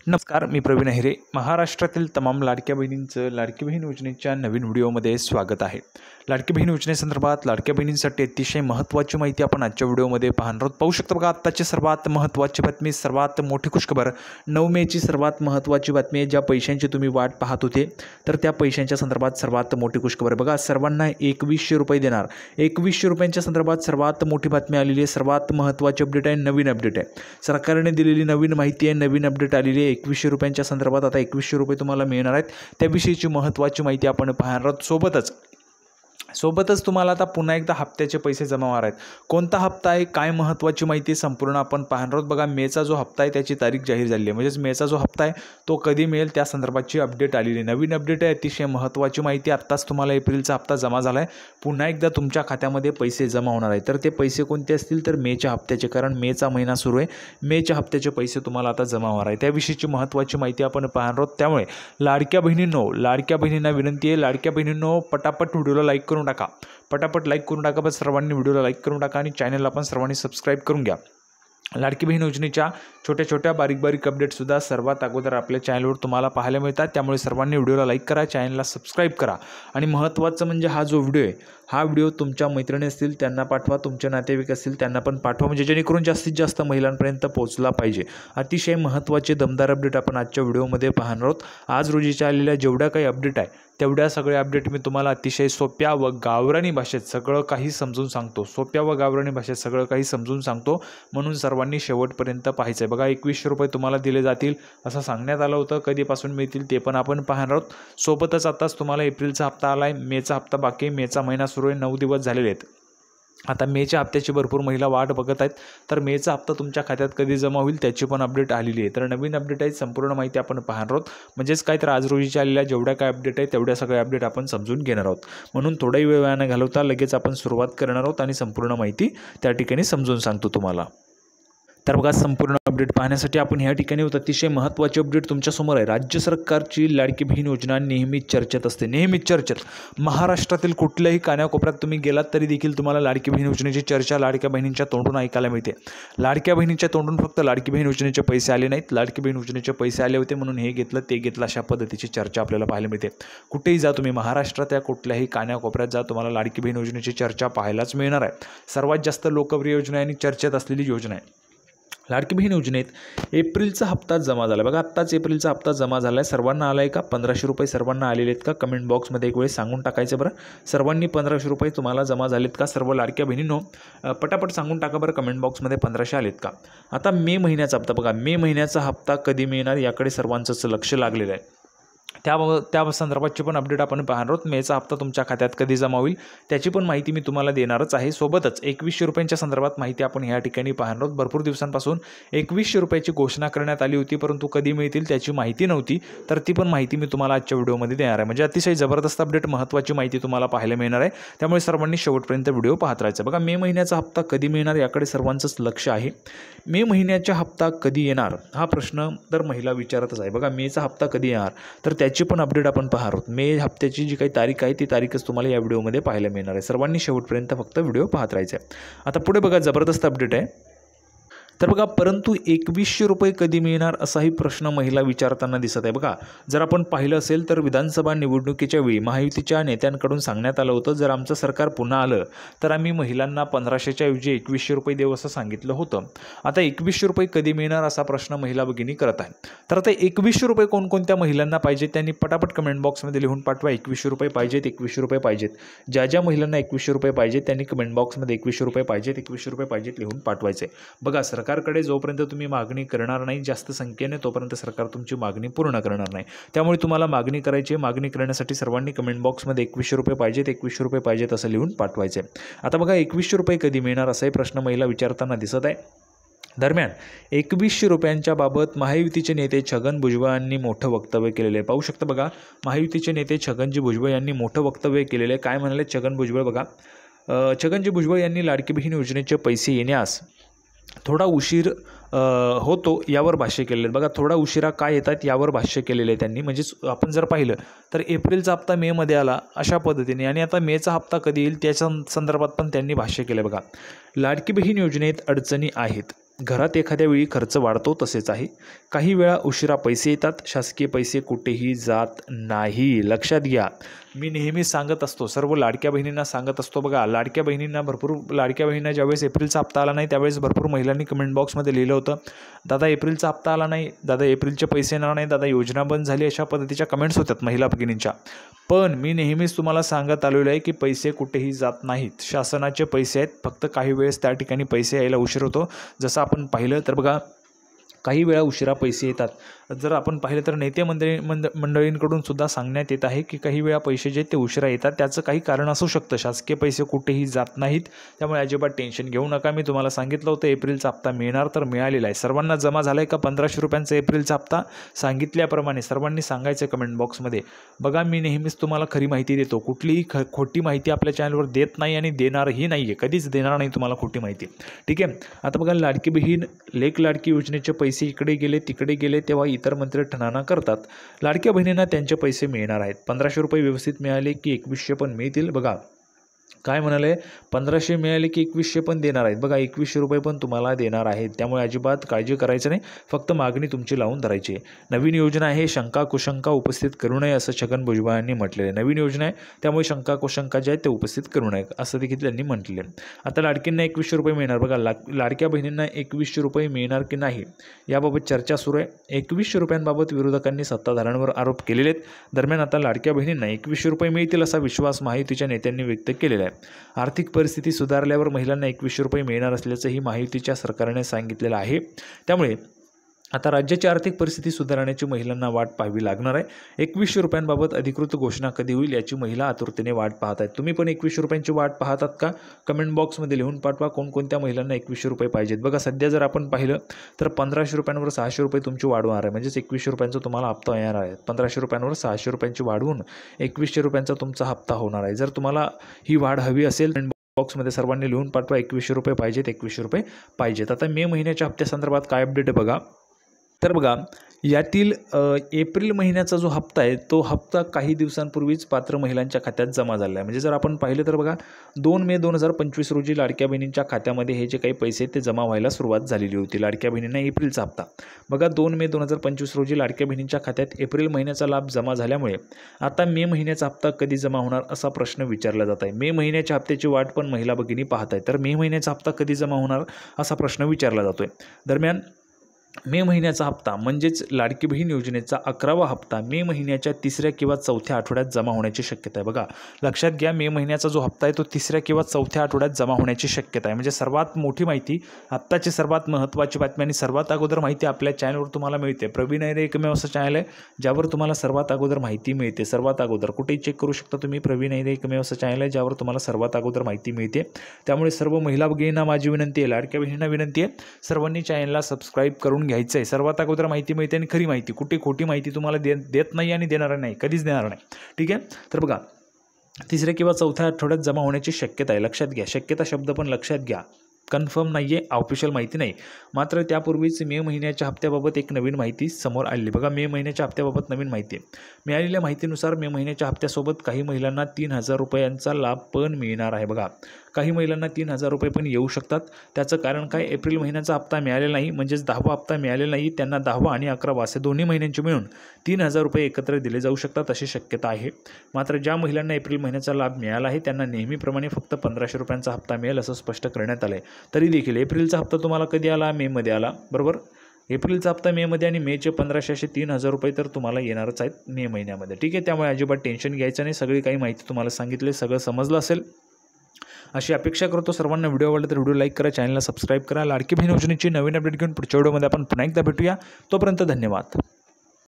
नमस्कार, मी प्रवीण अहिरे. महाराष्ट्रातील तमाम लाडक्या बहिणींचं लाडकी बहीण योजनेच्या नवीन व्हिडिओमध्ये स्वागत आहे. लाडकी बहीण योजनेसंदर्भात लाडक्या बहिणींसाठी अतिशय महत्त्वाची माहिती आपण आजच्या व्हिडिओमध्ये पाहणार आहोत. पाहू शकता बघा, आत्ताची सर्वात महत्त्वाची बातमी, सर्वात मोठी खुशखबर. 9 मेची सर्वात महत्त्वाची बातमी आहे. ज्या पैशांची तुम्ही वाट पाहत होते तर त्या पैशांच्या संदर्भात सर्वात मोठी खुशखबर. बघा, सर्वांना 2100 रुपये देणार. 2100 रुपयांच्या संदर्भात सर्वात मोठी बातमी आलेली आहे. सर्वात महत्त्वाची अपडेट आहे, नवीन अपडेट आहे. सरकारने दिलेली नवीन माहिती आहे, नवीन अपडेट आलेली आहे. 2100 रुपयांच्या संदर्भात आता 2100 रुपये तुम्हाला मिळणार आहेत. त्याविषयीची महत्त्वाची माहिती आपण पाहणार आहोत. सोबतच तुम्हाला आता पुन्हा एकदा हप्त्याचे पैसे जमा होणार आहेत. कोणता हप्ता आहे, काय महत्त्वाची माहिती संपूर्ण आपण पाहणार आहोत. बघा, मेचा जो हप्ता आहे त्याची तारीख जाहीर झाली आहे. म्हणजेच मेचा जो हप्ता आहे तो कधी मिळेल त्या संदर्भाची अपडेट आलेली आहे. नवीन अपडेट आहे, अतिशय महत्त्वाची माहिती. आत्ताच तुम्हाला एप्रिलचा हप्ता जमा झाला आहे. पुन्हा एकदा तुमच्या खात्यामध्ये पैसे जमा होणार आहेत. तर ते पैसे कोणते असतील तर मेच्या हप्त्याचे, कारण मेचा महिना सुरू आहे. मेच्या हप्त्याचे पैसे तुम्हाला आता जमा होणार आहे. त्याविषयीची महत्त्वाची माहिती आपण पाहणार आहोत. त्यामुळे लाडक्या बहिणींना विनंती आहे, लाडक्या बहिणींनो, पटापट व्हिडिओला लाईक करून टाका. पटापट लाईक करून टाका. बस सर्वांनी व्हिडिओला लाईक करून टाका आणि चॅनलला पण सर्वांनी सबस्क्राईब करून घ्या. लाडकी बहीण योजनेच्या छोट्या बारीक अपडेटसुद्धा सर्वात अगोदर आपल्या चॅनलवर तुम्हाला पाहायला मिळतात. त्यामुळे सर्वांनी व्हिडिओला लाईक करा, चॅनलला सबस्क्राईब करा. आणि महत्त्वाचं म्हणजे हा जो व्हिडिओ आहे, हा व्हिडिओ तुमच्या मैत्रिणी असतील त्यांना पाठवा, तुमचे नातेवाईक असतील त्यांना पण पाठवा, म्हणजे जेणेकरून जास्तीत जास्त महिलांपर्यंत पोहोचला पाहिजे. अतिशय महत्त्वाचे दमदार अपडेट आपण आजच्या व्हिडिओमध्ये पाहणार आहोत. आज रोजीच्या आलेल्या जेवढ्या काही अपडेट आहे तेवढ्या सगळ्या अपडेट मी तुम्हाला अतिशय सोप्या व गावरानी भाषेत सगळं काही समजून सांगतो. म्हणून सर्वांनी शेवटपर्यंत पाहायचं आहे. बघा, 2100 रुपये तुम्हाला दिले जातील असं सांगण्यात आलं होतं. कधीपासून मिळतील ते पण आपण पाहणार आहोत. सोबतच आताच तुम्हाला एप्रिलचा हप्ता आला आहे, मेचा हप्ता बाकी आहे. मेचा महिना सुरू आहे, 9 दिवस झालेले आहेत. आता मेच्या हप्त्याची भरपूर महिला वाट बघत आहेत. तर मेचा हप्ता तुमच्या खात्यात कधी जमा होईल त्याची पण अपडेट आलेली आहे. तर नवीन अपडेट आहे, संपूर्ण माहिती आपण पाहणार आहोत. म्हणजेच काय, तर आज रोजीच्या आलेल्या जेवढ्या काय अपडेट आहे तेवढ्या सगळ्या अपडेट आपण समजून घेणार आहोत. म्हणून थोडाही वेळ न घालवता लगेच आपण सुरुवात करणार आहोत आणि संपूर्ण माहिती त्या ठिकाणी समजून सांगतो तुम्हाला. तर बघा, संपूर्ण अपडेट पाहण्यासाठी आपण ह्या ठिकाणी होत. अतिशय महत्त्वाची अपडेट तुमच्यासमोर आहे. राज्य सरकारची लाडकी बहीण योजना नेहमीच चर्चेत असते, नेहमीच चर्चेत. महाराष्ट्रातील कुठल्याही कानाकोपऱ्यात तुम्ही गेलात तरी देखील तुम्हाला लाडकी बहीण योजनेची चर्चा लाडक्या बहिणींच्या तोंडून ऐकायला मिळते. लाडक्या बहिणींच्या तोंडून फक्त लाडकी बहीण योजनेचे पैसे आले नाहीत, लाडकी बहीण योजनेचे पैसे आले होते म्हणून हे घेतलं ते घेतलं अशा पद्धतीची चर्चा आपल्याला पाहायला मिळते. कुठेही जा तुम्ही, महाराष्ट्रात या कुठल्याही कानाकोपऱ्यात जा, तुम्हाला लाडकी बहीण योजनेची चर्चा पाहायलाच मिळणार आहे. सर्वात जास्त लोकप्रिय योजना आणि चर्चेत असलेली योजना आहे. लाडकी बहीण योजनेत एप्रिलचा हप्ता जमा झाला. बघा, आत्ताच एप्रिलचा हप्ता जमा झाला आहे. सर्वांना आला आहे का? 1500 रुपये सर्वांना आलेले आहेत का? कमेंट बॉक्समध्ये एक वेळ सांगून टाकायचं बरं. सर्वांनी 1500 रुपये तुम्हाला जमा झालेत का? सर्व लाडक्या बहिणींनो पटापट सांगून टाका बरं कमेंट बॉक्समध्ये 1500 आलेत का? आता मे महिन्याचा हप्ता बघा, मे महिन्याचा हप्ता कधी मिळणार याकडे सर्वांचंच लक्ष लागलेलं आहे. त्या संदर्भातची पण अपडेट आपण पाहणार आहोत. मेचा हप्ता तुमच्या खात्यात कधी जमा होईल त्याची पण माहिती मी तुम्हाला देणारच आहे. सोबतच 2100 रुपयांच्या संदर्भात माहिती आपण या ठिकाणी पाहणार आहोत. भरपूर दिवसांपासून 2100 रुपयाची घोषणा करण्यात आली होती, परंतु कधी मिळतील त्याची माहिती नव्हती. तर ती पण माहिती मी तुम्हाला आजच्या व्हिडिओमध्ये देणार आहे. म्हणजे अतिशय जबरदस्त अपडेट, महत्त्वाची माहिती तुम्हाला पाहायला मिळणार आहे. त्यामुळे सर्वांनी शेवटपर्यंत व्हिडिओ पाहत राहायचा. बघा, मे महिन्याचा हप्ता कधी मिळणार याकडे सर्वांचंच लक्ष आहे. मे महिन्याचा हप्ता कधी येणार हा प्रश्न तर महिला विचारतच आहे. बघा, मेचा हप्ता कधी येणार तर त्याची पण अपडेट आपण पाहणार आहोत. मे हप्त्याची जी काही तारीख आहे ती तारीखच तुम्हाला या व्हिडिओमध्ये पाहायला मिळणार आहे. सर्वांनी शेवटपर्यंत फक्त व्हिडिओ पाहत राहायचा आहे. आता पुढे बघा, जबरदस्त अपडेट आहे. तर बघा, परंतु 2100 रुपये कधी मिळणार असाही प्रश्न महिला विचारताना दिसत आहे. बघा, जर आपण पाहिलं असेल तर विधानसभा निवडणुकीच्या वेळी महायुतीच्या नेत्यांकडून सांगण्यात आलं होतं, जर आमचं सरकार पुन्हा आलं तर आम्ही महिलांना 1500च्या ऐवजी 2100 रुपये देऊ असं सांगितलं होतं. आता 2100 रुपये कधी मिळणार असा प्रश्न महिला भगिनी करत आहे. तर आता 2100 रुपये कोणकोणत्या महिलांना पाहिजेत त्यांनी पटापट कमेंट बॉक्समध्ये लिहून पाठवा. 2100 रुपये पाहिजेत, 2100 रुपये पाहिजेत. ज्या महिलांना 2100 रुपये पाहिजेत त्यांनी कमेंट बॉक्समध्ये 2100 रुपये पाहिजेत, 2100 रुपये पाहिजेत लिहून पाठवायचे. बघा, सरकारकडे जोपर्यंत तुम्ही मागणी करणार नाही जास्त संख्येने, तोपर्यंत सरकार तुमची मागणी पूर्ण करणार नाही. त्यामुळे तुम्हाला मागणी करायची. मागणी करण्यासाठी सर्वांनी कमेंट बॉक्समध्ये 2100 रुपये पाहिजेत, 2100 रुपये पाहिजेत असं लिहून पाठवायचे. आता बघा, 2100 रुपये कधी मिळणार असाही प्रश्न महिला विचारताना दिसत आहे. दरम्यान 2100 रुपयांच्या बाबत महायुतीचे नेते छगन भुजबळ यांनी मोठं वक्तव्य केलेलं आहे. पाहू शकता बघा, महायुतीचे नेते छगनजी भुजबळ यांनी मोठं वक्तव्य केलेलं आहे. काय म्हणाले छगन भुजबळ? बघा, छगनजी भुजबळ यांनी लाडकी बहीण योजनेचे पैसे येण्यास थोडा उशीर होतो यावर भाष्य केलेलं आहे. बघा, थोडा उशिरा काय येतात यावर भाष्य केलेलं आहे त्यांनी. म्हणजेच आपण जर पाहिलं तर एप्रिलचा हप्ता मेमध्ये आला अशा पद्धतीने, आणि आता मेचा हप्ता कधी येईल त्याच्या संदर्भात पण त्यांनी भाष्य केलं. बघा, लाडकी बहीण योजनेत अडचणी आहेत. घरात एखाद्या वेळी खर्च वाढतो तसेच आहे. काही वेळा उशिरा पैसे येतात, शासकीय पैसे कुठेही जात नाही. लक्षात घ्या. मी नेहमी सांगत असतो, सर्व लाडक्या बहिणींना सांगत असतो. बघा, लाडक्या बहिणींना ज्यावेळेस एप्रिलचा हप्ता आला नाही त्यावेळेस भरपूर महिलांनी कमेंट बॉक्समध्ये लिहिलं होतं, दादा एप्रिलचा हप्ता आला नाही, दादा एप्रिलचे पैसे येणार नाही, दादा योजना बंद झाली, अशा पद्धतीच्या कमेंट्स होतात महिला भगिनींच्या. पण मी नेहमीच तुम्हाला सांगत आलेलो आहे की पैसे कुठेही जात नाहीत. शासनाचे पैसे आहेत, फक्त काही वेळेस त्या ठिकाणी पैसे यायला उशीर होतो. जसं आपण पाहिलं तर बघा, काही वेळा उशिरा पैसे येतात. जर आपण पाहिलं तर नेते मंडळींकडून सुद्धा सांगण्यात येत आहे की काही वेळा पैसे जे ते उशिरा येतात, त्याचं काही कारण असू शकतं. शासकीय पैसे कुठेही जात नाहीत, त्यामुळे अजिबात टेन्शन घेऊ नका. मी तुम्हाला सांगितलं होतं एप्रिलचा हप्ता मिळणार, तर मिळालेला आहे. सर्वांना जमा झाला आहे का 1500 रुपयांचा एप्रिलचा हप्ता? सांगितल्याप्रमाणे सर्वांनी सांगायचं कमेंट बॉक्समध्ये. बघा, मी नेहमीच तुम्हाला खरी माहिती देतो, कुठलीही खोटी माहिती आपल्या चॅनलवर देत नाही आणि देणारही नाही आहे, कधीच देणार नाही तुम्हाला खोटी माहिती. ठीक आहे. आता बघा, लाडकी बहीण लेक लाडकी योजनेचे पैसे इकडे गेले तिकडे गेले तेव्हा इतर मंत्री ठणाणा करतात. लाडक्या बहिणींना त्यांचे पैसे मिळणार आहेत. 1500 रुपये व्यवस्थित मिळाले की 2100 पण मिळतील. बघा काय म्हणाले, 1500 मिळाले की 2100 पण देणार आहेत. बघा, 2100 रुपये पण तुम्हाला देणार आहेत. त्यामुळे अजिबात काळजी करायचं नाही, फक्त मागणी तुमची लावून धरायची. नवीन योजना आहे, शंका कुशंका उपस्थित करू नये असं छगन भुजबळ यांनी म्हटलेलं आहे. नवीन योजना आहे, त्यामुळे शंका कुशंका जे आहेत ते उपस्थित करू नये असं देखील त्यांनी म्हटलेलं आहे. आता लाडकींना 2100 रुपये मिळणार. बघा, लाडक्या बहिणींना 2100 रुपये मिळणार की नाही याबाबत चर्चा सुरू आहे. 2100 रुपयांबाबत विरोधकांनी सत्ताधाऱ्यांवर आरोप केलेले आहेत. दरम्यान आता लाडक्या बहिणींना 2100 रुपये मिळतील असा विश्वास महायुतीच्या नेत्यांनी व्यक्त केलेला आहे. आर्थिक परिस्थिती सुधारल्यावर महिलांना 2100 रुपये मिळणार असल्याचंही महायुतीच्या सरकारने सांगितलेलं आहे. त्यामुळे आता राज्याची आर्थिक परिस्थिती सुधारण्याची महिलांना वाट पाहावी लागणार आहे. 2100 रुपयांबाबत अधिकृत घोषणा कधी होईल याची महिला आतुरतेने वाट पाहत आहेत. तुम्ही पण 2100 रुपयांची वाट पाहतात का? कमेंट बॉक्समध्ये लिहून पाठवा, कोणकोणत्या महिलांना 2100 रुपये पाहिजेत. बघा, सध्या जर आपण पाहिलं तर 1500 रुपयांवर 600 रुपये तुमची वाढवणार आहे, म्हणजेच 2100 रुपयांचा तुम्हाला हप्ता येणार आहे. 1500 रुपयांवर 600 रुपयांची वाढवून 2100 रुपयांचा तुमचा हप्ता होणार आहे. जर तुम्हाला ही वाढ हवी असेल बॉक्समध्ये सर्वांनी लिहून पाठवा, 2100 रुपये पाहिजेत, 2100 रुपये पाहिजेत. आता मे महिन्याच्या हप्त्यासंदर्भात काय अपडेट आहे बघा. तर बघा, यातील एप्रिल महिन्याचा जो हप्ता आहे तो हप्ता काही दिवसांपूर्वीच पात्र महिलांच्या खात्यात जमा झाला आहे. म्हणजे जर आपण पाहिलं तर बघा, 2 मे 2025 रोजी लाडक्या बहिणींच्या खात्यामध्ये हे जे काही पैसे ते जमा व्हायला सुरुवात झालेली होती. लाडक्या बहिणींना एप्रिलचा हप्ता बघा, 2 मे 2025 रोजी लाडक्या बहिणींच्या खात्यात एप्रिल महिन्याचा लाभ जमा झाल्यामुळे आता मे महिन्याचा हप्ता कधी जमा होणार असा प्रश्न विचारला जात आहे. मे महिन्याच्या हप्त्याची वाट पण महिला भगिनी पाहत आहेत. तर मे महिन्याचा हप्ता कधी जमा होणार असा प्रश्न विचारला जातो आहे. दरम्यान मे महिन्याचा हप्ता म्हणजेच लाडकी बहीण योजनेचा 11वा हप्ता मे महिन्याच्या 3ऱ्या किंवा 4थ्या आठवड्यात जमा होण्याची शक्यता आहे. बघा, लक्षात घ्या, मे महिन्याचा जो हप्ता आहे तो 3ऱ्या किंवा 4थ्या आठवड्यात जमा होण्याची शक्यता आहे. म्हणजे सर्वात मोठी माहिती, आत्ताची सर्वात महत्त्वाची बातमी आणि सर्वात अगोदर माहिती आपल्या चॅनलवर तुम्हाला मिळते. प्रवीण ऐरे एकमेव असं चॅनल आहे ज्यावर तुम्हाला सर्वात अगोदर माहिती मिळते. सर्वात अगोदर कुठेही चेक करू शकता तुम्ही. प्रवीण ऐरे एकमेव असं चॅनल आहे ज्यावर तुम्हाला सर्वात अगोदर माहिती मिळते. त्यामुळे सर्व महिला भगिनींना माझी विनंती आहे, लाडक्या बहिणींना विनंती आहे, सर्वांनी चॅनलला सबस्क्राईब करून घ्यायचं आहे. सर्वात अगोदर माहिती मिळते आणि खरी माहिती, कुठे खोटी माहिती तुम्हाला देत नाही आणि देणार नाही, कधीच देणार नाही. ठीक आहे. तर बघा, 3ऱ्या किंवा 4थ्या आठवड्यात जमा होण्याची शक्यता आहे. लक्षात घ्या, शक्यता शब्द पण लक्षात घ्या, कन्फर्म नाही आहे, ऑफिशियल माहिती नाही. मात्र त्यापूर्वीच मे महिन्याच्या हप्त्याबाबत एक नवीन माहिती समोर आली. बघा, मे महिन्याच्या हप्त्याबाबत नवीन माहिती मिळालेल्या माहितीनुसार मे महिन्याच्या हप्त्यासोबत काही महिलांना 3000 रुपयांचा लाभ पण मिळणार आहे. बघा, काही महिलांना 3000 रुपये पण येऊ शकतात. त्याचं कारण काय, एप्रिल महिन्याचा हप्ता मिळालेला नाही, म्हणजेच 10वा हप्ता मिळालेला नाही, त्यांना 10वा आणि 11वा असे दोन्ही महिन्यांचे मिळून 3000 रुपये एकत्र दिले जाऊ शकतात अशी शक्यता आहे. मात्र ज्या महिलांना एप्रिल महिन्याचा लाभ मिळाला आहे त्यांना नेहमीप्रमाणे फक्त 1500 रुपयांचा हप्ता मिळेल असं स्पष्ट करण्यात आलं आहे. तरी देखील एप्रिलचा हप्ता तुम्हाला कधी आला, मेमध्ये आला, बरोबर. एप्रिलचा हप्ता मेमध्ये आणि मेचे 1500 असे 3000 रुपये तर तुम्हाला येणारच आहेत मे महिन्यामध्ये. ठीक आहे. त्यामुळे अजिबात टेन्शन घ्यायचं नाही. सगळी काही माहिती तुम्हाला सांगितली, सगळं समजलं असेल अशी अपेक्षा करतो. सर्वांना व्हिडिओ आवडला तर व्हिडिओ लाईक करा, चॅनलला सबस्क्राईब करा. लाडकी बहीण योजनेची नवीन अपडेट घेऊन पुढच्या व्हिडिओमध्ये आपण पुन्हा एकदा भेटूया. तोपर्यंत धन्यवाद.